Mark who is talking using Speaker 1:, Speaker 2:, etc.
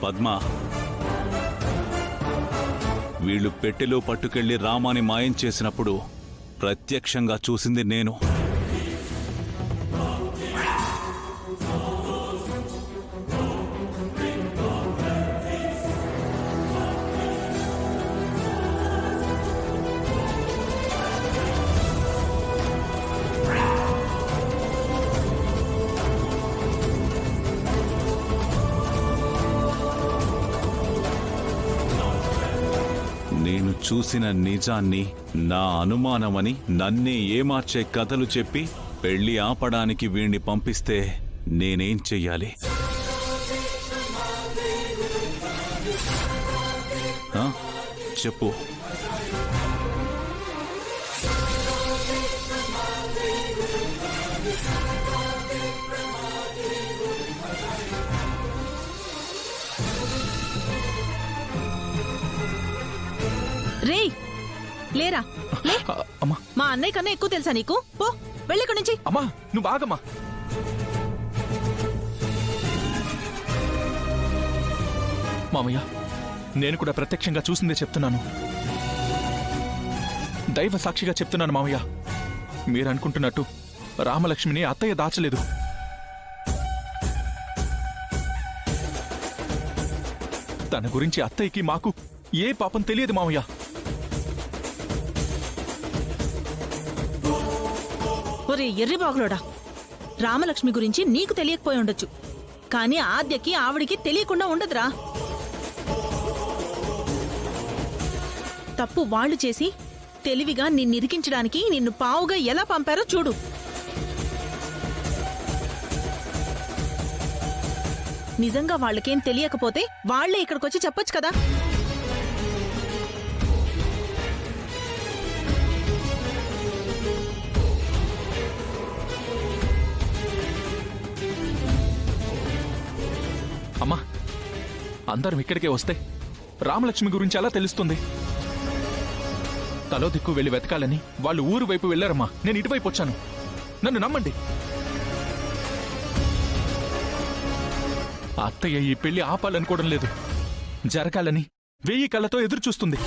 Speaker 1: పద్మ, వీళ్ళు పెట్టెలో పట్టుకెళ్లి రామాని మాయం చేసినప్పుడు ప్రత్యక్షంగా చూసింది నేను. నేను చూసిన నిజాన్ని నా అనుమానమని నన్నే ఏమార్చే కథలు చెప్పి పెళ్లి ఆపడానికి వీణ్ణి పంపిస్తే నేనేం చెయ్యాలి? చెప్పు.
Speaker 2: రే లేరా, లే.
Speaker 3: అమ్మా,
Speaker 2: మా అన్నయ్య కన్నా ఎక్కువ తెలుసా నీకు? పో, వెళ్ళిక్కడి నుంచి.
Speaker 3: అమ్మా నువ్వు ఆగమ్మా. మామయ్య, నేను కూడా ప్రత్యక్షంగా చూసిందే చెప్తున్నాను. దైవ సాక్షిగా చెప్తున్నాను మామయ్య. మీరనుకుంటున్నట్టు రామలక్ష్మిని అత్తయ్య దాచలేదు. తన గురించి అత్తయ్యకి మాకు ఏ పాపం తెలియదు మామయ్య.
Speaker 2: ఒరే ఎర్రి బాగులోడా, రామలక్ష్మి గురించి నీకు తెలియకపోయి ఉండొచ్చు, కానీ ఆద్యకి ఆవిడికి తెలియకుండా ఉండదురా. తప్పు వాళ్ళు చేసి తెలివిగా నిన్నిరికించడానికి నిన్ను పావుగా ఎలా పంపారో చూడు. నిజంగా వాళ్ళకేం తెలియకపోతే వాళ్లే ఇక్కడికొచ్చి చెప్పొచ్చు కదా.
Speaker 3: అమ్మా, అందరం ఇక్కడికే వస్తే రామలక్ష్మి గురించి ఎలా తెలుస్తుంది? తలో దిక్కు వెళ్లి వెతకాలని వాళ్ళు ఊరు వైపు వెళ్లారమ్మా. నేను ఇటువైపు వచ్చాను. నన్ను నమ్మండి. అత్తయ్య ఈ పెళ్లి ఆపాలనుకోవడం లేదు, జరగాలని 1000 కళ్ళతో ఎదురు చూస్తుంది.